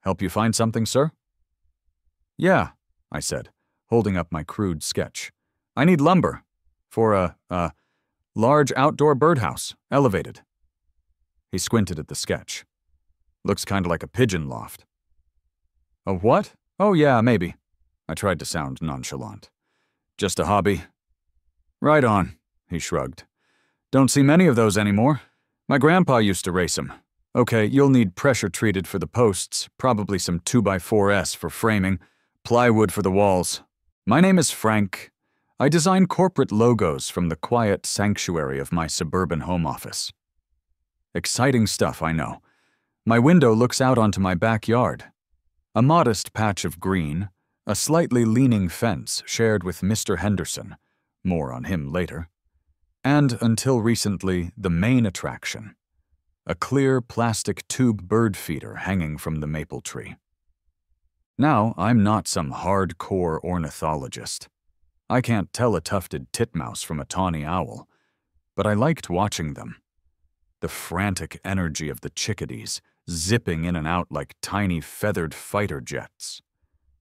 Help you find something, sir?" "Yeah," I said, holding up my crude sketch. "I need lumber for a large outdoor birdhouse, elevated." He squinted at the sketch. "Looks kinda like a pigeon loft." "A what? Oh yeah, maybe." I tried to sound nonchalant. "Just a hobby." "Right on," he shrugged. "Don't see many of those anymore. My grandpa used to race 'em. Okay, you'll need pressure-treated for the posts, probably some 2x4S for framing, plywood for the walls. My name is Frank. I design corporate logos from the quiet sanctuary of my suburban home office." Exciting stuff, I know. My window looks out onto my backyard. A modest patch of green, a slightly leaning fence shared with Mr. Henderson, more on him later, and, until recently, the main attraction, a clear plastic tube bird feeder hanging from the maple tree. Now, I'm not some hardcore ornithologist. I can't tell a tufted titmouse from a tawny owl, but I liked watching them. The frantic energy of the chickadees, zipping in and out like tiny feathered fighter jets.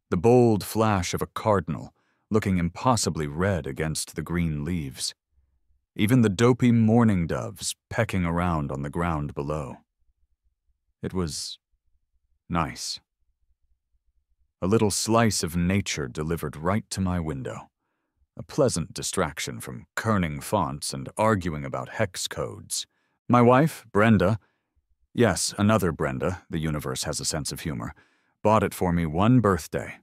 The bold flash of a cardinal, looking impossibly red against the green leaves. Even the dopey mourning doves pecking around on the ground below. It was nice. A little slice of nature delivered right to my window. A pleasant distraction from kerning fonts and arguing about hex codes. My wife, Brenda, yes, another Brenda, the universe has a sense of humor, bought it for me one birthday.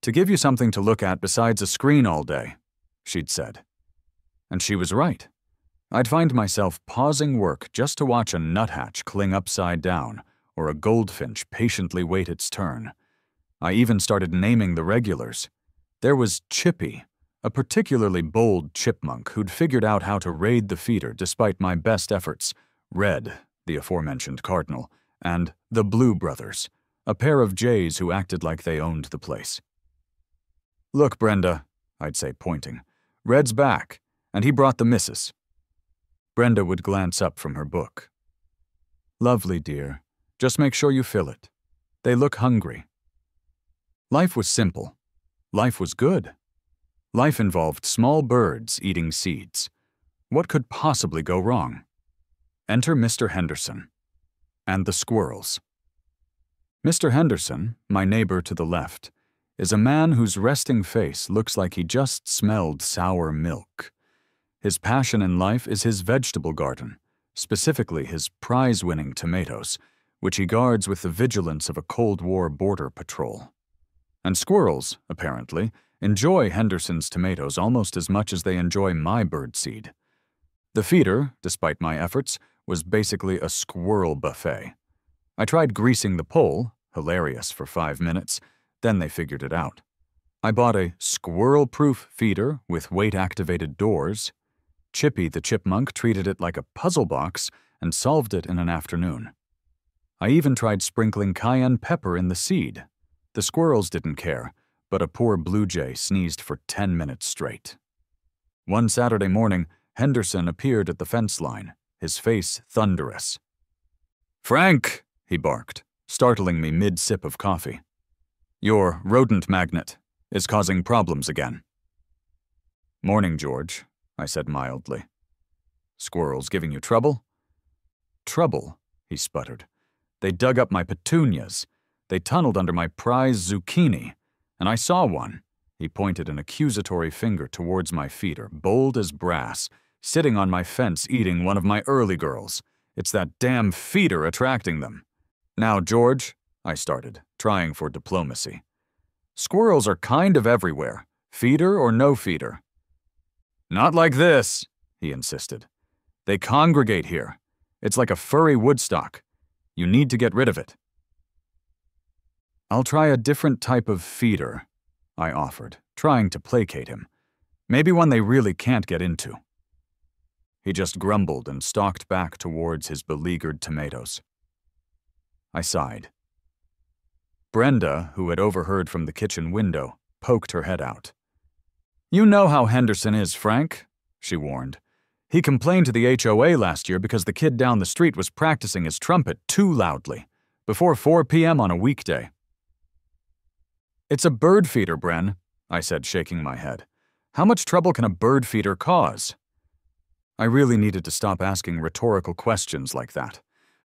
"To give you something to look at besides a screen all day," she'd said. And she was right. I'd find myself pausing work just to watch a nuthatch cling upside down or a goldfinch patiently wait its turn. I even started naming the regulars. There was Chippy, a particularly bold chipmunk who'd figured out how to raid the feeder despite my best efforts, Red, the aforementioned cardinal, and the Blue Brothers, a pair of jays who acted like they owned the place. "Look, Brenda," I'd say, pointing. "Red's back, and he brought the missus." Brenda would glance up from her book. "Lovely, dear. Just make sure you fill it. They look hungry." Life was simple. Life was good. Life involved small birds eating seeds. What could possibly go wrong? Enter Mr. Henderson. And the squirrels. Mr. Henderson, my neighbor to the left, is a man whose resting face looks like he just smelled sour milk. His passion in life is his vegetable garden, specifically his prize-winning tomatoes, which he guards with the vigilance of a Cold War border patrol. And squirrels, apparently, enjoy Henderson's tomatoes almost as much as they enjoy my birdseed. The feeder, despite my efforts, was basically a squirrel buffet. I tried greasing the pole, hilarious for 5 minutes, then they figured it out. I bought a squirrel-proof feeder with weight-activated doors. Chippy the chipmunk treated it like a puzzle box and solved it in an afternoon. I even tried sprinkling cayenne pepper in the seed. The squirrels didn't care, but a poor blue jay sneezed for 10 minutes straight. One Saturday morning, Henderson appeared at the fence line, his face thunderous. "Frank," he barked, startling me mid-sip of coffee. "Your rodent magnet is causing problems again." "Morning, George," I said mildly. "Squirrels giving you trouble?" "Trouble," he sputtered. "They dug up my petunias. They tunneled under my prize zucchini. And I saw one." He pointed an accusatory finger towards my feeder, bold as brass, sitting on my fence eating one of my early girls. "It's that damn feeder attracting them." "Now, George," I started, trying for diplomacy. "Squirrels are kind of everywhere, feeder or no feeder." "Not like this," he insisted. "They congregate here. It's like a furry Woodstock. You need to get rid of it." "I'll try a different type of feeder," I offered, trying to placate him. "Maybe one they really can't get into." He just grumbled and stalked back towards his beleaguered tomatoes. I sighed. Brenda, who had overheard from the kitchen window, poked her head out. "You know how Henderson is, Frank," she warned. "He complained to the HOA last year because the kid down the street was practicing his trumpet too loudly. before 4 p.m. on a weekday. It's a bird feeder, Bren, I said, shaking my head. How much trouble can a bird feeder cause? I really needed to stop asking rhetorical questions like that.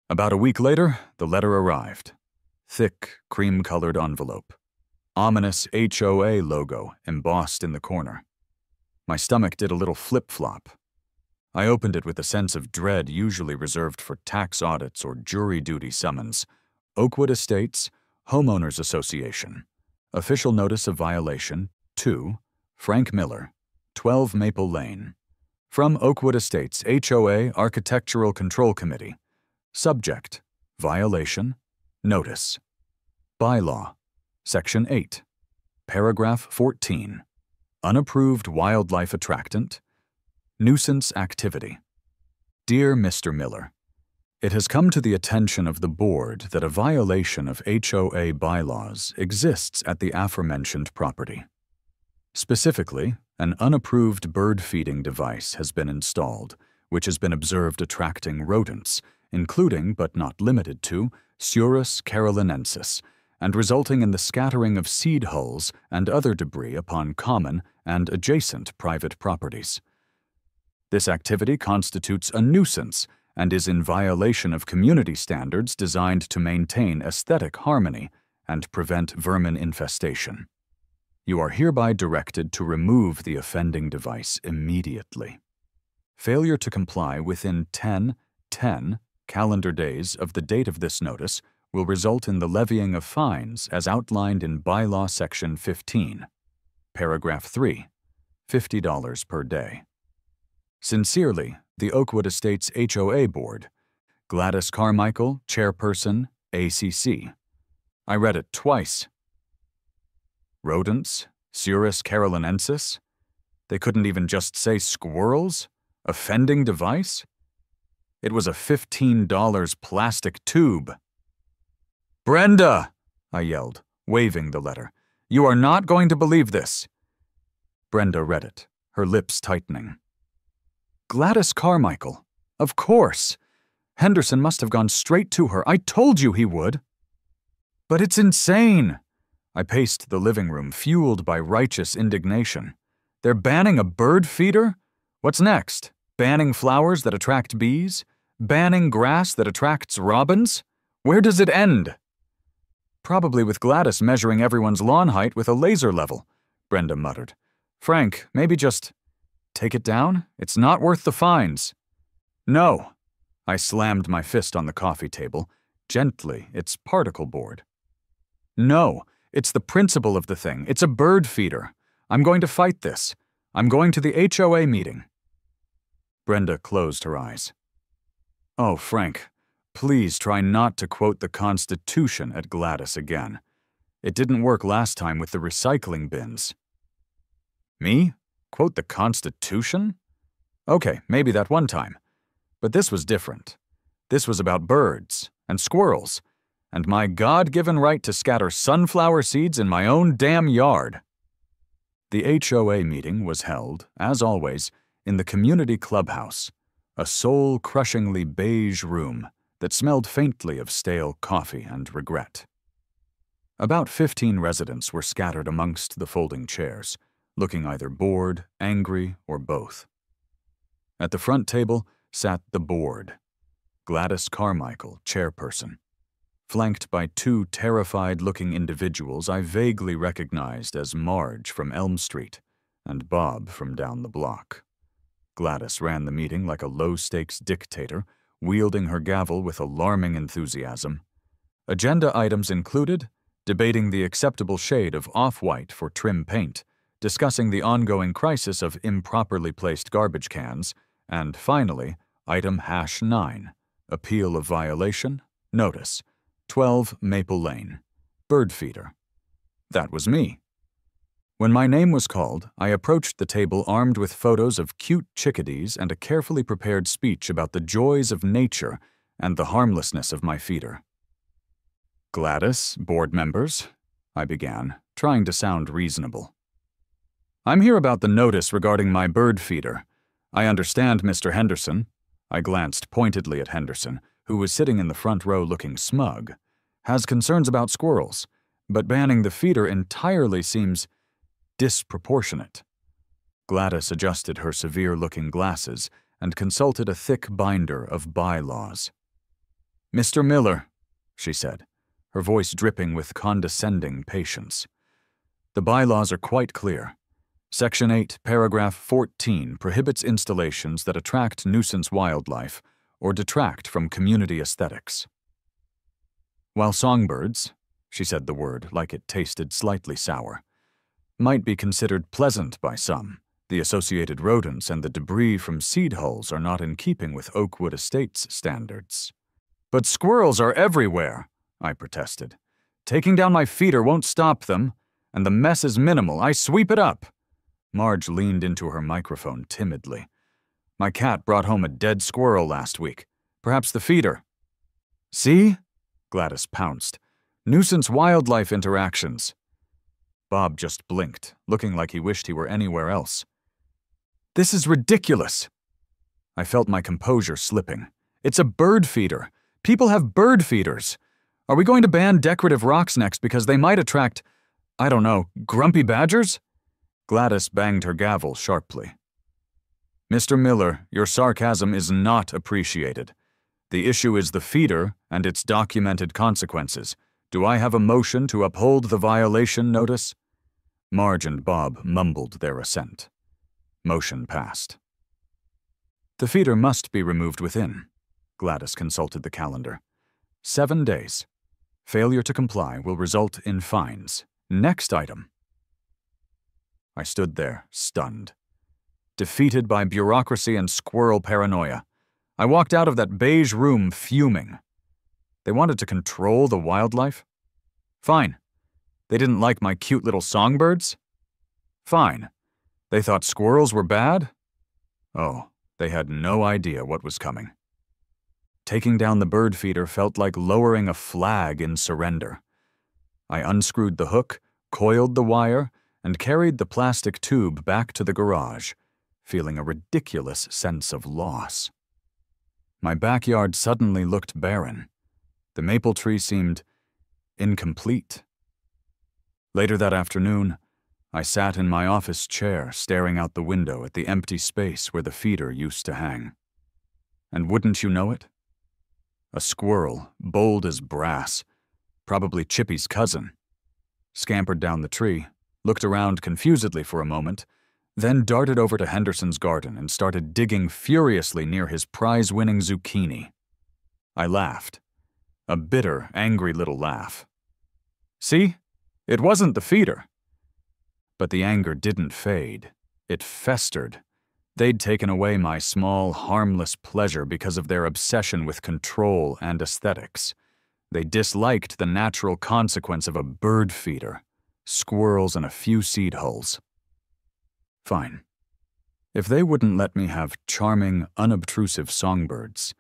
About a week later, the letter arrived. Thick, cream-colored envelope. Ominous HOA logo embossed in the corner. My stomach did a little flip-flop. I opened it with a sense of dread usually reserved for tax audits or jury duty summons. Oakwood Estates, Homeowners Association. Official notice of violation, 2, Frank Miller, 12 Maple Lane. From Oakwood Estates, HOA Architectural Control Committee. Subject, violation, notice. Bylaw, Section 8, Paragraph 14. Unapproved wildlife attractant. Nuisance activity. Dear Mr. Miller, it has come to the attention of the board that a violation of HOA bylaws exists at the aforementioned property. Specifically, an unapproved bird feeding device has been installed, which has been observed attracting rodents, including but not limited to Surus carolinensis, and resulting in the scattering of seed hulls and other debris upon common and adjacent private properties. This activity constitutes a nuisance and is in violation of community standards designed to maintain aesthetic harmony and prevent vermin infestation. You are hereby directed to remove the offending device immediately. Failure to comply within 10 calendar days of the date of this notice will result in the levying of fines as outlined in Bylaw Section 15, Paragraph 3, $50 per day. Sincerely, the Oakwood Estates HOA Board. Gladys Carmichael, Chairperson, ACC. I read it twice. Rodents? Surus carolinensis? They couldn't even just say squirrels? Offending device? It was a $15 plastic tube. Brenda! I yelled, waving the letter. You are not going to believe this. Brenda read it, her lips tightening. Gladys Carmichael. Of course. Henderson must have gone straight to her. I told you he would. But it's insane. I paced the living room, fueled by righteous indignation. They're banning a bird feeder? What's next? Banning flowers that attract bees? Banning grass that attracts robins? Where does it end? Probably with Gladys measuring everyone's lawn height with a laser level, Brenda muttered. Frank, maybe just take it down? It's not worth the fines. No. I slammed my fist on the coffee table. Gently, its particle board. No, it's the principle of the thing. It's a bird feeder. I'm going to fight this. I'm going to the HOA meeting. Brenda closed her eyes. Oh, Frank, please try not to quote the Constitution at Gladys again. It didn't work last time with the recycling bins. Me? Quote the Constitution? Okay, maybe that one time. But this was different. This was about birds and squirrels and my God-given right to scatter sunflower seeds in my own damn yard. The HOA meeting was held, as always, in the community clubhouse, a soul-crushingly beige room that smelled faintly of stale coffee and regret. About 15 residents were scattered amongst the folding chairs, looking either bored, angry, or both. At the front table sat the board, Gladys Carmichael, chairperson, flanked by two terrified-looking individuals I vaguely recognized as Marge from Elm Street and Bob from down the block. Gladys ran the meeting like a low-stakes dictator, wielding her gavel with alarming enthusiasm. Agenda items included debating the acceptable shade of off-white for trim paint, discussing the ongoing crisis of improperly placed garbage cans, and finally, item #9, appeal of violation, notice, 12 Maple Lane, bird feeder. That was me. When my name was called, I approached the table armed with photos of cute chickadees and a carefully prepared speech about the joys of nature and the harmlessness of my feeder. Gladys, board members, I began, trying to sound reasonable. I'm here about the notice regarding my bird feeder. I understand, Mr. Henderson. I glanced pointedly at Henderson, who was sitting in the front row looking smug. has concerns about squirrels, but banning the feeder entirely seems disproportionate. Gladys adjusted her severe-looking glasses and consulted a thick binder of bylaws. "Mr. Miller," she said, her voice dripping with condescending patience. "The bylaws are quite clear. Section 8, paragraph 14 prohibits installations that attract nuisance wildlife or detract from community aesthetics. While songbirds," she said the word like it tasted slightly sour, "might be considered pleasant by some, the associated rodents and the debris from seed hulls are not in keeping with Oakwood Estates standards." "But squirrels are everywhere," I protested. "Taking down my feeder won't stop them, and the mess is minimal. I sweep it up." Marge leaned into her microphone timidly. "My cat brought home a dead squirrel last week. Perhaps the feeder." "See?" Gladys pounced. "Nuisance wildlife interactions." Bob just blinked, looking like he wished he were anywhere else. "This is ridiculous." I felt my composure slipping. "It's a bird feeder. People have bird feeders. Are we going to ban decorative rocks next because they might attract, I don't know, grumpy badgers?" Gladys banged her gavel sharply. "Mr. Miller, your sarcasm is not appreciated. The issue is the feeder and its documented consequences. Do I have a motion to uphold the violation notice?" Marge and Bob mumbled their assent. Motion passed. "The feeder must be removed within." Gladys consulted the calendar. 7 days. Failure to comply will result in fines. Next item. I stood there, stunned. Defeated by bureaucracy and squirrel paranoia, I walked out of that beige room fuming. They wanted to control the wildlife? Fine. They didn't like my cute little songbirds? Fine. They thought squirrels were bad? Oh, they had no idea what was coming. Taking down the bird feeder felt like lowering a flag in surrender. I unscrewed the hook, coiled the wire, and carried the plastic tube back to the garage, feeling a ridiculous sense of loss. My backyard suddenly looked barren. The maple tree seemed incomplete. Later that afternoon, I sat in my office chair staring out the window at the empty space where the feeder used to hang. And wouldn't you know it? A squirrel, bold as brass, probably Chippy's cousin, scampered down the tree, looked around confusedly for a moment, then darted over to Henderson's garden and started digging furiously near his prize-winning zucchini. I laughed. A bitter, angry little laugh. See? It wasn't the feeder. But the anger didn't fade. It festered. They'd taken away my small, harmless pleasure because of their obsession with control and aesthetics. They disliked the natural consequence of a bird feeder, squirrels and a few seed hulls. Fine. If they wouldn't let me have charming, unobtrusive songbirds,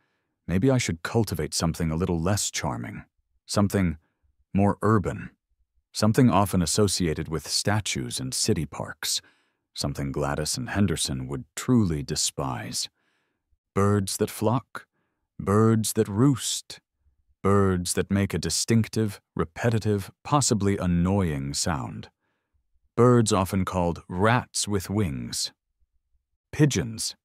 maybe I should cultivate something a little less charming, something more urban, something often associated with statues and city parks, something Gladys and Henderson would truly despise. Birds that flock, birds that roost, birds that make a distinctive, repetitive, possibly annoying sound. Birds often called rats with wings. Pigeons.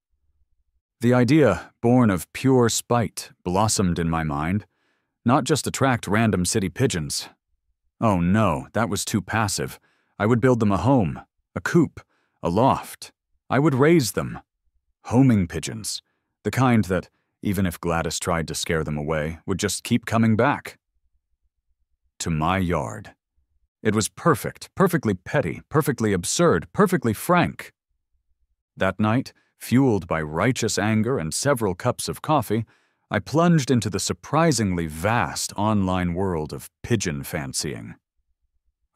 The idea, born of pure spite, blossomed in my mind. Not just attract random city pigeons. Oh no, that was too passive. I would build them a home, a coop, a loft. I would raise them. Homing pigeons. The kind that, even if Gladys tried to scare them away, would just keep coming back. To my yard. It was perfect, perfectly petty, perfectly absurd, perfectly frank. That night, fueled by righteous anger and several cups of coffee, I plunged into the surprisingly vast online world of pigeon fancying.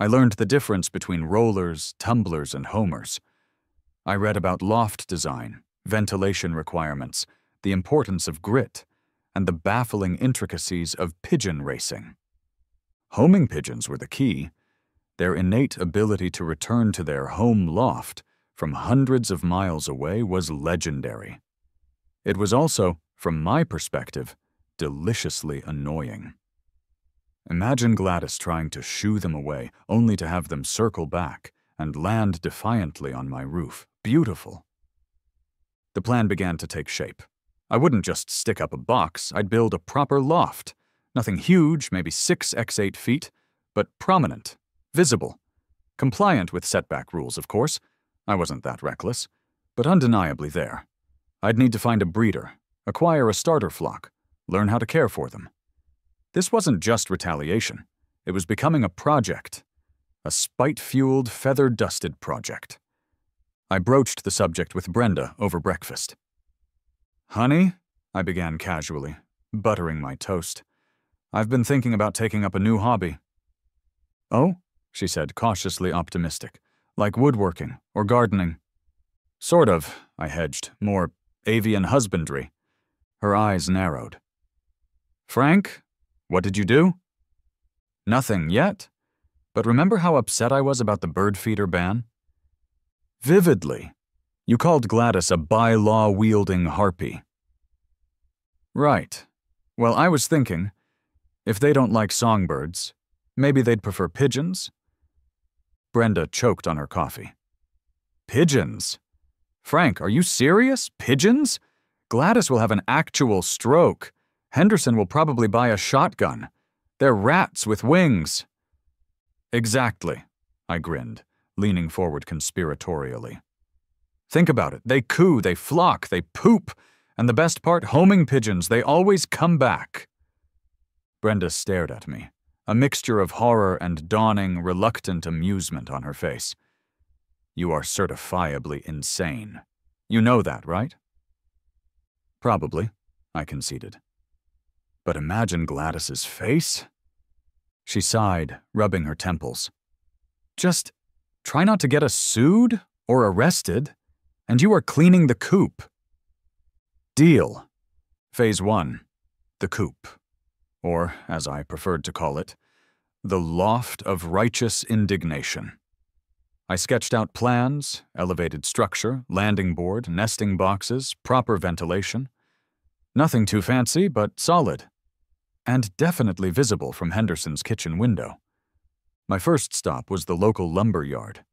I learned the difference between rollers, tumblers, and homers. I read about loft design, ventilation requirements, the importance of grit, and the baffling intricacies of pigeon racing. Homing pigeons were the key. Their innate ability to return to their home loft from hundreds of miles away was legendary. It was also, from my perspective, deliciously annoying. Imagine Gladys trying to shoo them away, only to have them circle back and land defiantly on my roof. Beautiful. The plan began to take shape. I wouldn't just stick up a box, I'd build a proper loft. Nothing huge, maybe 6 x 8 feet, but prominent, visible. Compliant with setback rules, of course. I wasn't that reckless, but undeniably there. I'd need to find a breeder, acquire a starter flock, learn how to care for them. This wasn't just retaliation. It was becoming a project. A spite-fueled, feather-dusted project. I broached the subject with Brenda over breakfast. "Honey," I began casually, buttering my toast, "I've been thinking about taking up a new hobby." "Oh?" she said, cautiously optimistic. "Like woodworking or gardening?" "Sort of," I hedged. "More avian husbandry." Her eyes narrowed. "Frank, what did you do?" "Nothing yet. But remember how upset I was about the bird feeder ban?" "Vividly. You called Gladys a by-law-wielding harpy." "Right. Well, I was thinking, if they don't like songbirds, maybe they'd prefer pigeons?" Brenda choked on her coffee. "Pigeons? Frank, are you serious? Pigeons? Gladys will have an actual stroke. Henderson will probably buy a shotgun. They're rats with wings." "Exactly," I grinned, leaning forward conspiratorially. "Think about it. They coo, they flock, they poop, and the best part, homing pigeons, they always come back." Brenda stared at me, a mixture of horror and dawning, reluctant amusement on her face. "You are certifiably insane. You know that, right?" "Probably," I conceded. "But imagine Gladys's face." She sighed, rubbing her temples. "Just try not to get us sued or arrested, and you are cleaning the coop." Deal. Phase 1. The coop. Or, as I preferred to call it, the loft of righteous indignation. I sketched out plans, elevated structure, landing board, nesting boxes, proper ventilation. Nothing too fancy, but solid. And definitely visible from Henderson's kitchen window. My first stop was the local lumber yard.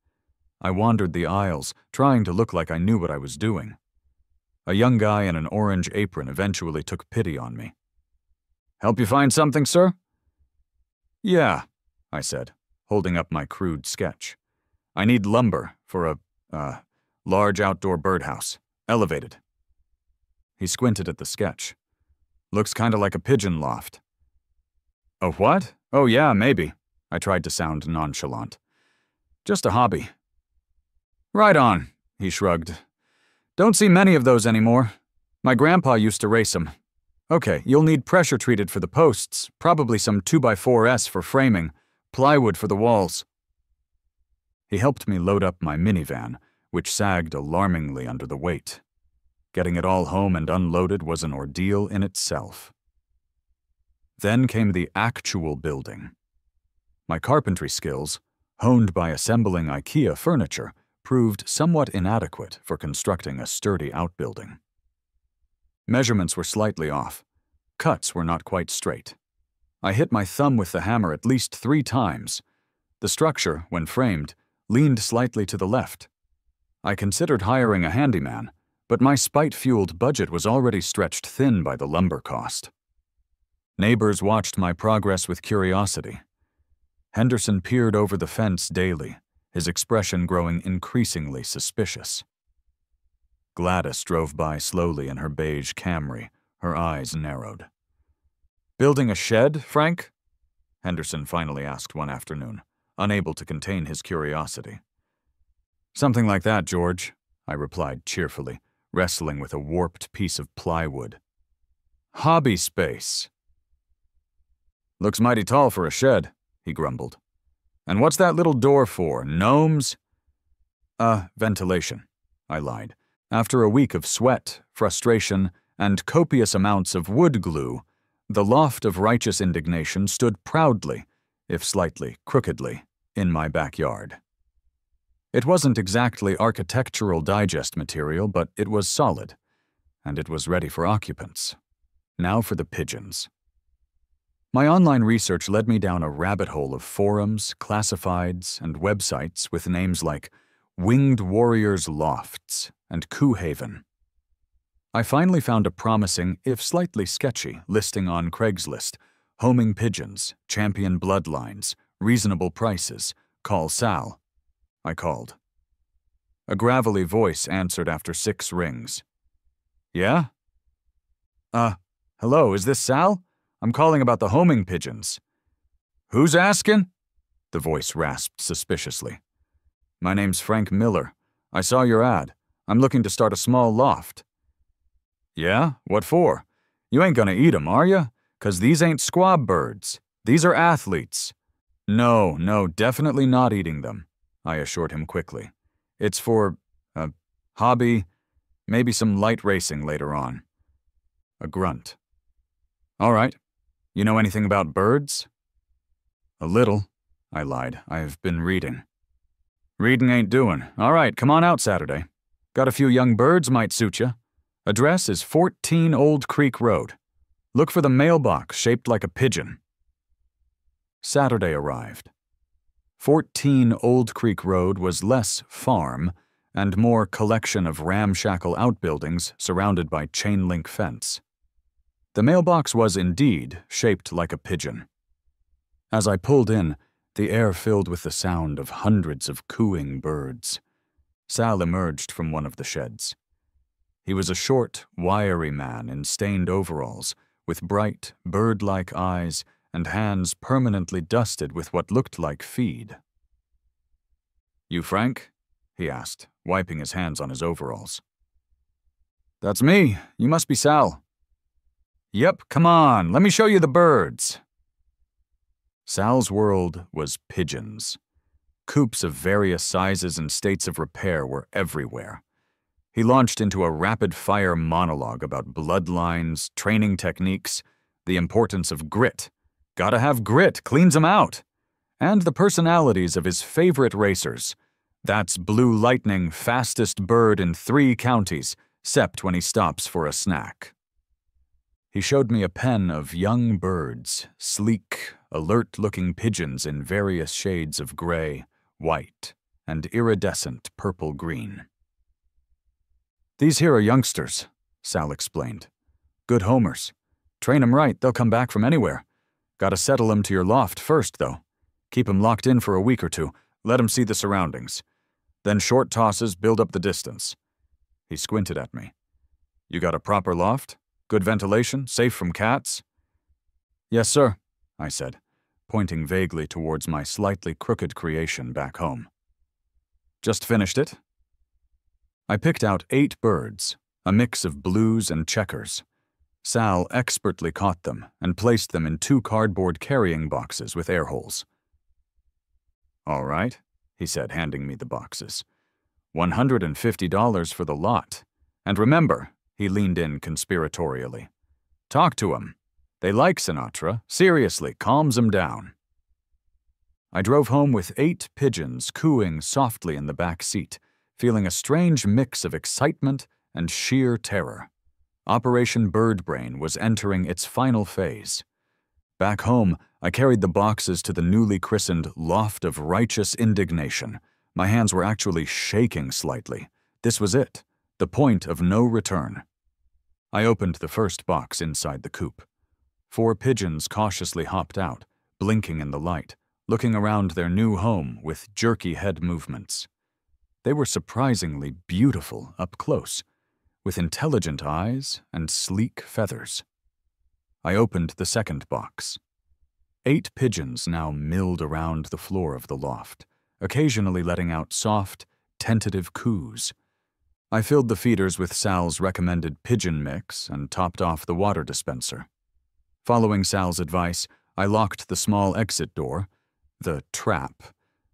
I wandered the aisles, trying to look like I knew what I was doing. A young guy in an orange apron eventually took pity on me. "Help you find something, sir?" "Yeah," I said, holding up my crude sketch. "I need lumber for a large outdoor birdhouse, elevated." He squinted at the sketch. "Looks kinda like a pigeon loft." "A what? Oh yeah, maybe." I tried to sound nonchalant. "Just a hobby." "Right on," he shrugged. "Don't see many of those anymore. My grandpa used to race 'em. Okay, you'll need pressure-treated for the posts, probably some 2x4S for framing, plywood for the walls." He helped me load up my minivan, which sagged alarmingly under the weight. Getting it all home and unloaded was an ordeal in itself. Then came the actual building. My carpentry skills, honed by assembling IKEA furniture, proved somewhat inadequate for constructing a sturdy outbuilding. Measurements were slightly off. Cuts were not quite straight. I hit my thumb with the hammer at least 3 times. The structure, when framed, leaned slightly to the left. I considered hiring a handyman, but my spite-fueled budget was already stretched thin by the lumber cost. Neighbors watched my progress with curiosity. Henderson peered over the fence daily, his expression growing increasingly suspicious. Gladys drove by slowly in her beige Camry, her eyes narrowed. "Building a shed, Frank?" Henderson finally asked one afternoon, unable to contain his curiosity. "Something like that, George," I replied cheerfully, wrestling with a warped piece of plywood. "Hobby space." "Looks mighty tall for a shed," he grumbled. "And what's that little door for? Gnomes?" Ventilation," I lied. After a week of sweat, frustration, and copious amounts of wood glue, the loft of righteous indignation stood proudly, if slightly crookedly, in my backyard. It wasn't exactly architectural digest material, but it was solid, and it was ready for occupants. Now for the pigeons. My online research led me down a rabbit hole of forums, classifieds, and websites with names like Winged Warriors Lofts and Coup Haven. I finally found a promising, if slightly sketchy, listing on Craigslist: homing pigeons, champion bloodlines, reasonable prices, call Sal. I called. A gravelly voice answered after 6 rings. Yeah? Hello, is this Sal? I'm calling about the homing pigeons. Who's asking? The voice rasped suspiciously. My name's Frank Miller. I saw your ad. I'm looking to start a small loft. Yeah? What for? You ain't gonna eat 'em, are ya? 'Cause these ain't squab birds. These are athletes. No, definitely not eating them, I assured him quickly. It's for, hobby, maybe some light racing later on. A grunt. All right. You know anything about birds? A little, I lied. I've been reading. Reading ain't doing. All right, come on out Saturday. Got a few young birds might suit you. Address is 14 Old Creek Road. Look for the mailbox shaped like a pigeon. Saturday arrived. 14 Old Creek Road was less farm and more collection of ramshackle outbuildings surrounded by chain-link fence. The mailbox was indeed shaped like a pigeon. As I pulled in, the air filled with the sound of hundreds of cooing birds. Sal emerged from one of the sheds. He was a short, wiry man in stained overalls, with bright, bird-like eyes and hands permanently dusted with what looked like feed. You Frank? He asked, wiping his hands on his overalls. That's me. You must be Sal. Yep, come on, let me show you the birds. Sal's world was pigeons. Coops of various sizes and states of repair were everywhere. He launched into a rapid-fire monologue about bloodlines, training techniques, the importance of grit. Gotta have grit, cleans 'em out. And the personalities of his favorite racers. That's Blue Lightning, fastest bird in 3 counties, except when he stops for a snack. He showed me a pen of young birds, sleek, alert-looking pigeons in various shades of gray, white, and iridescent purple-green. These here are youngsters, Sal explained. Good homers. Train 'em right, they'll come back from anywhere. Gotta settle 'em to your loft first, though. Keep 'em locked in for a week or 2, let 'em see the surroundings. Then short tosses build up the distance. He squinted at me. You got a proper loft? Good ventilation? Safe from cats? Yes, sir, I said, pointing vaguely towards my slightly crooked creation back home. Just finished it? I picked out 8 birds, a mix of blues and checkers. Sal expertly caught them and placed them in 2 cardboard carrying boxes with air holes. All right, he said, handing me the boxes. $150 for the lot. And remember, he leaned in conspiratorially. Talk to 'em. They like Sinatra. Seriously, calms 'em down. I drove home with 8 pigeons cooing softly in the back seat, feeling a strange mix of excitement and sheer terror. Operation Birdbrain was entering its final phase. Back home, I carried the boxes to the newly christened Loft of Righteous Indignation. My hands were actually shaking slightly. This was it, the point of no return. I opened the first box inside the coop. 4 pigeons cautiously hopped out, blinking in the light, looking around their new home with jerky head movements. They were surprisingly beautiful up close, with intelligent eyes and sleek feathers. I opened the second box. 8 pigeons now milled around the floor of the loft, occasionally letting out soft, tentative coos. I filled the feeders with Sal's recommended pigeon mix and topped off the water dispenser. Following Sal's advice, I locked the small exit door, the trap,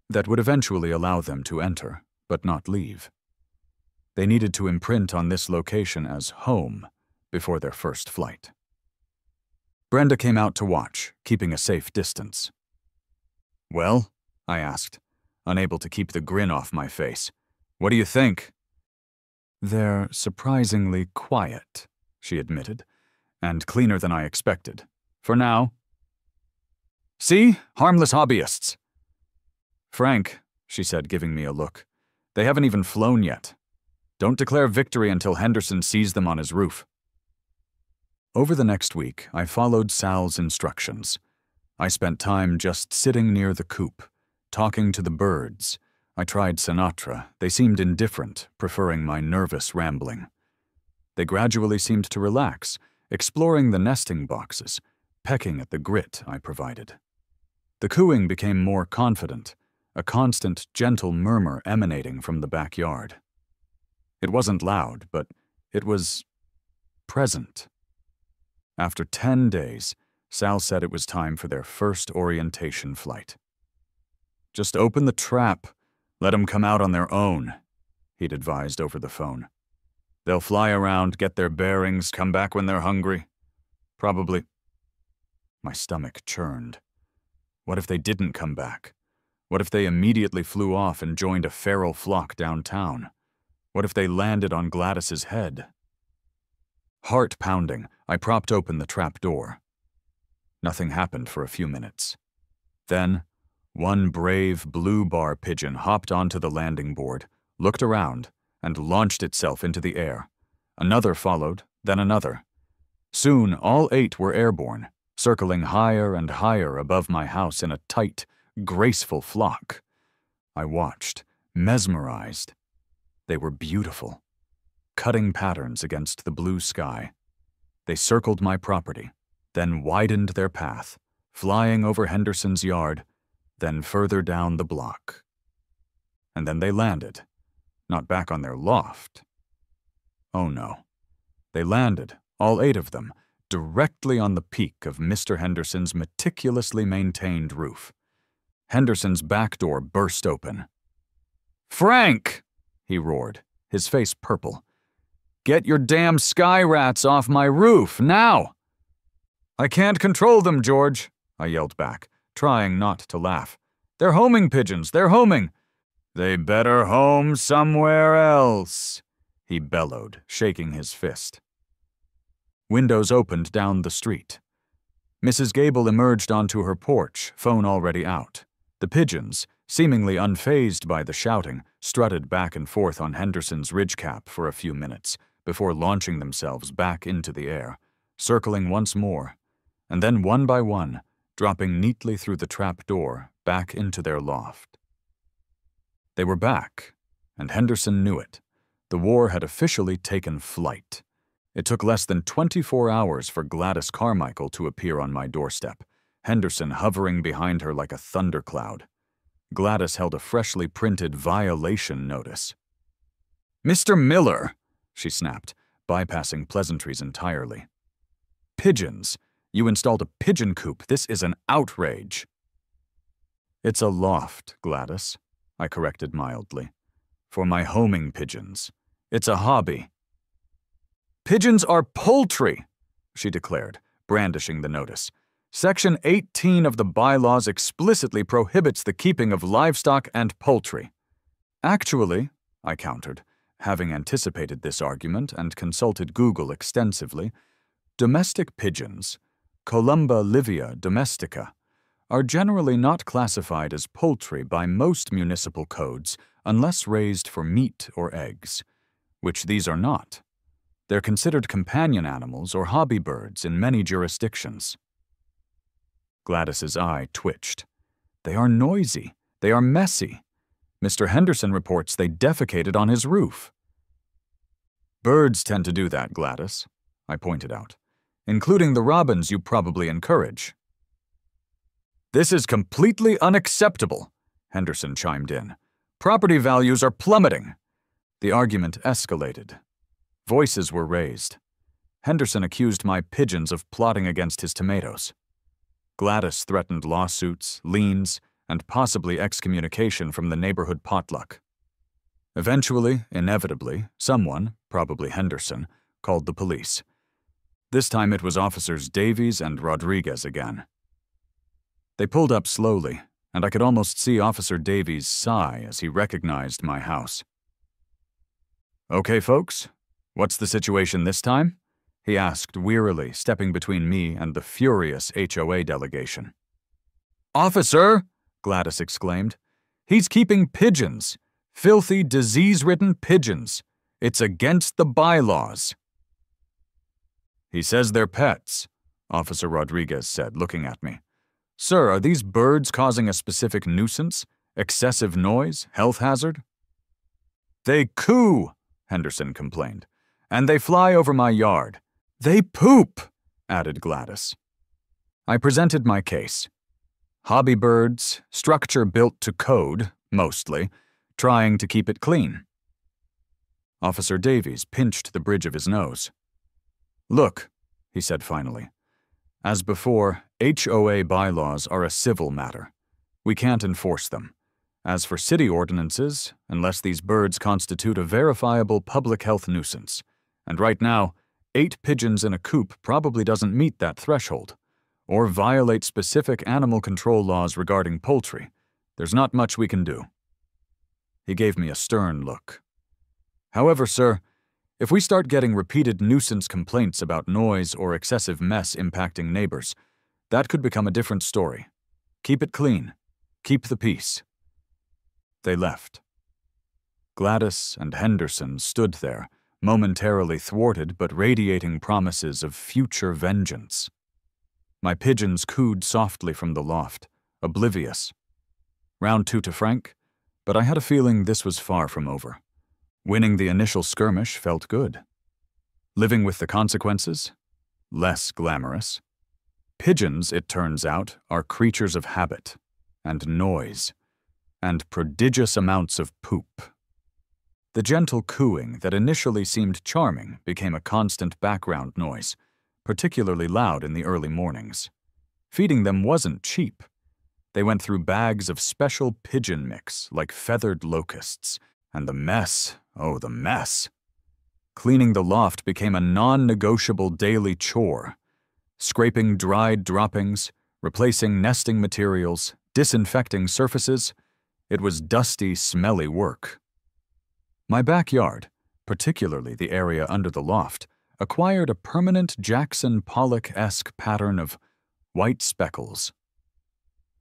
that would eventually allow them to enter, but not leave. They needed to imprint on this location as home before their first flight. Brenda came out to watch, keeping a safe distance. Well, I asked, unable to keep the grin off my face. What do you think? They're surprisingly quiet, she admitted, and cleaner than I expected. For now. See? Harmless hobbyists. Frank, she said, giving me a look, they haven't even flown yet. Don't declare victory until Henderson sees them on his roof. Over the next week, I followed Sal's instructions. I spent time just sitting near the coop, talking to the birds. I tried Sinatra. They seemed indifferent, preferring my nervous rambling. They gradually seemed to relax, exploring the nesting boxes, pecking at the grit I provided. The cooing became more confident, a constant, gentle murmur emanating from the backyard. It wasn't loud, but it was present. After 10 days, Sal said it was time for their first orientation flight. Just open the trap. Let 'em come out on their own, he'd advised over the phone. They'll fly around, get their bearings, come back when they're hungry. Probably. My stomach churned. What if they didn't come back? What if they immediately flew off and joined a feral flock downtown? What if they landed on Gladys's head? Heart pounding, I propped open the trap door. Nothing happened for a few minutes. Then, one brave blue bar pigeon hopped onto the landing board, looked around, and launched itself into the air. Another followed, then another. Soon, all 8 were airborne, circling higher and higher above my house in a tight, graceful flock. I watched, mesmerized. They were beautiful, cutting patterns against the blue sky. They circled my property, then widened their path, flying over Henderson's yard, then further down the block. And then they landed, not back on their loft. Oh no. They landed, all 8 of them, directly on the peak of Mr. Henderson's meticulously maintained roof. Henderson's back door burst open. "Frank!" he roared, his face purple. "Get your damn sky rats off my roof, now!" "I can't control them, George," I yelled back, trying not to laugh. "They're homing pigeons, they're homing." "They better home somewhere else," he bellowed, shaking his fist. Windows opened down the street. Mrs. Gable emerged onto her porch, phone already out. The pigeons, seemingly unfazed by the shouting, strutted back and forth on Henderson's ridgecap for a few minutes before launching themselves back into the air, circling once more, and then one by one, dropping neatly through the trap door back into their loft. They were back, and Henderson knew it. The war had officially taken flight. It took less than 24 hours for Gladys Carmichael to appear on my doorstep, Henderson hovering behind her like a thundercloud. Gladys held a freshly printed violation notice. "Mr. Miller," she snapped, bypassing pleasantries entirely. "Pigeons. You installed a pigeon coop. This is an outrage." "It's a loft, Gladys," I corrected mildly. "For my homing pigeons. It's a hobby." "Pigeons are poultry," she declared, brandishing the notice. "Section 18 of the bylaws explicitly prohibits the keeping of livestock and poultry." "Actually," I countered, having anticipated this argument and consulted Google extensively, domestic pigeons, Columba livia domestica, are generally not classified as poultry by most municipal codes unless raised for meat or eggs, which these are not. They're considered companion animals or hobby birds in many jurisdictions. Gladys's eye twitched. "They are noisy. They are messy. Mr. Henderson reports they defecated on his roof." "Birds tend to do that, Gladys," I pointed out, "including the robins you probably encourage." "This is completely unacceptable," Henderson chimed in. "Property values are plummeting." The argument escalated. Voices were raised. Henderson accused my pigeons of plotting against his tomatoes. Gladys threatened lawsuits, liens, and possibly excommunication from the neighborhood potluck. Eventually, inevitably, someone, probably Henderson, called the police. This time it was Officers Davies and Rodriguez again. They pulled up slowly, and I could almost see Officer Davies sigh as he recognized my house. "Okay, folks, what's the situation this time?" he asked wearily, stepping between me and the furious HOA delegation. "Officer," Gladys exclaimed, "he's keeping pigeons. Filthy, disease-ridden pigeons. It's against the bylaws." "He says they're pets," Officer Rodriguez said, looking at me. "Sir, are these birds causing a specific nuisance? Excessive noise? Health hazard?" "They coo," Henderson complained, "and they fly over my yard. They poop," added Gladys. I presented my case. Hobby birds, structure built to code, mostly, trying to keep it clean. Officer Davies pinched the bridge of his nose. "Look," he said finally. "As before, HOA bylaws are a civil matter. We can't enforce them. As for city ordinances, unless these birds constitute a verifiable public health nuisance. And right now, 8 pigeons in a coop probably doesn't meet that threshold, or violate specific animal control laws regarding poultry. There's not much we can do." He gave me a stern look. "However, sir, if we start getting repeated nuisance complaints about noise or excessive mess impacting neighbors, that could become a different story. Keep it clean. Keep the peace." They left. Gladys and Henderson stood there, momentarily thwarted but radiating promises of future vengeance. My pigeons cooed softly from the loft, oblivious. Round 2 to Frank, but I had a feeling this was far from over. Winning the initial skirmish felt good. Living with the consequences? Less glamorous. Pigeons, it turns out, are creatures of habit, and noise, and prodigious amounts of poop. The gentle cooing that initially seemed charming became a constant background noise, particularly loud in the early mornings. Feeding them wasn't cheap. They went through bags of special pigeon mix like feathered locusts, and the mess, oh the mess. Cleaning the loft became a non-negotiable daily chore. Scraping dried droppings, replacing nesting materials, disinfecting surfaces. It was dusty, smelly work. My backyard, particularly the area under the loft, acquired a permanent Jackson Pollock-esque pattern of white speckles.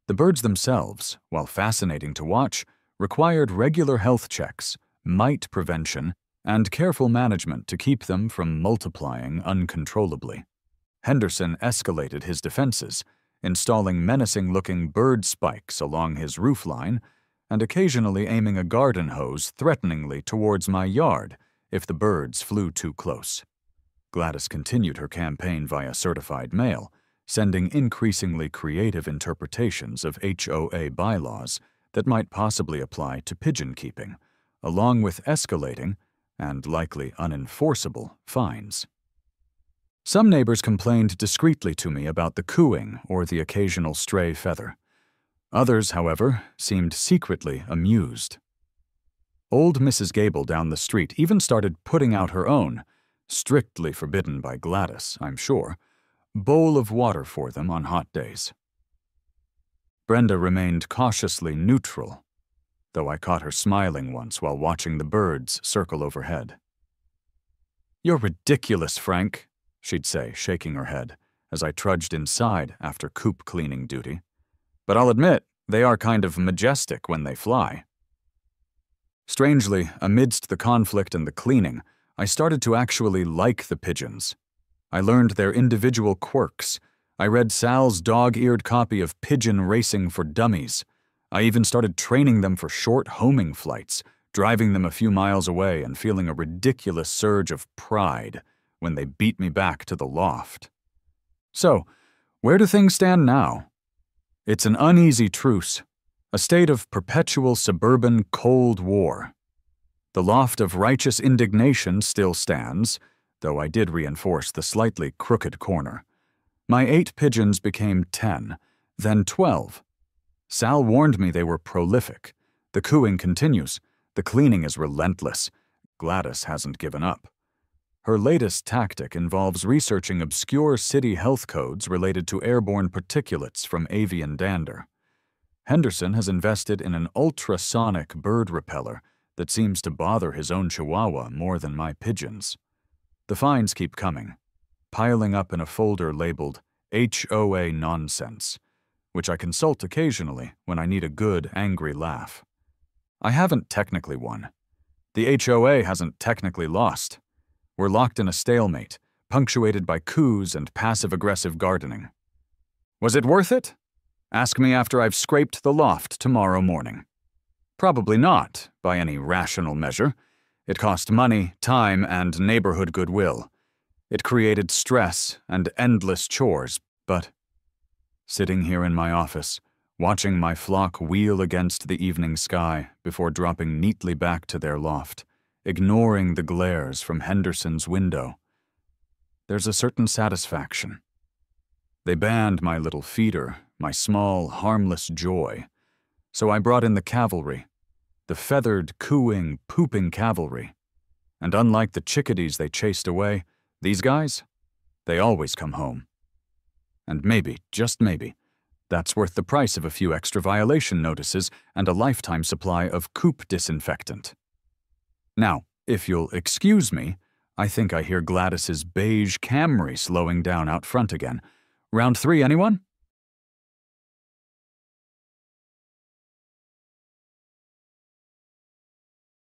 The birds themselves, while fascinating to watch, required regular health checks, mite prevention, and careful management to keep them from multiplying uncontrollably. Henderson escalated his defenses, installing menacing-looking bird spikes along his roofline and occasionally aiming a garden hose threateningly towards my yard if the birds flew too close. Gladys continued her campaign via certified mail, sending increasingly creative interpretations of HOA bylaws that might possibly apply to pigeon keeping, along with escalating, and likely unenforceable, fines. Some neighbors complained discreetly to me about the cooing or the occasional stray feather. Others, however, seemed secretly amused. Old Mrs. Gable down the street even started putting out her own, strictly forbidden by Gladys, I'm sure, bowl of water for them on hot days. Brenda remained cautiously neutral, though I caught her smiling once while watching the birds circle overhead. "You're ridiculous, Frank," she'd say, shaking her head, as I trudged inside after coop cleaning duty. "But I'll admit, they are kind of majestic when they fly." Strangely, amidst the conflict and the cleaning, I started to actually like the pigeons. I learned their individual quirks. I read Sal's dog-eared copy of Pigeon Racing for Dummies. I even started training them for short homing flights, driving them a few miles away and feeling a ridiculous surge of pride when they beat me back to the loft. So, where do things stand now? It's an uneasy truce, a state of perpetual suburban Cold War. The loft of righteous indignation still stands, though I did reinforce the slightly crooked corner. My 8 pigeons became 10, then 12. Sal warned me they were prolific. The cooing continues. The cleaning is relentless. Gladys hasn't given up. Her latest tactic involves researching obscure city health codes related to airborne particulates from avian dander. Henderson has invested in an ultrasonic bird repeller that seems to bother his own chihuahua more than my pigeons. The fines keep coming, piling up in a folder labeled HOA Nonsense, which I consult occasionally when I need a good, angry laugh. I haven't technically won. The HOA hasn't technically lost. We're locked in a stalemate, punctuated by coups and passive-aggressive gardening. Was it worth it? Ask me after I've scraped the loft tomorrow morning. Probably not, by any rational measure. It cost money, time, and neighborhood goodwill. It created stress and endless chores, but sitting here in my office, watching my flock wheel against the evening sky before dropping neatly back to their loft, ignoring the glares from Henderson's window, there's a certain satisfaction. They banned my little feeder, my small, harmless joy, so I brought in the cavalry, the feathered, cooing, pooping cavalry. And unlike the chickadees they chased away, these guys, they always come home. And maybe, just maybe, that's worth the price of a few extra violation notices and a lifetime supply of Coop disinfectant. Now, if you'll excuse me, I think I hear Gladys's beige Camry slowing down out front again. Round 3, anyone?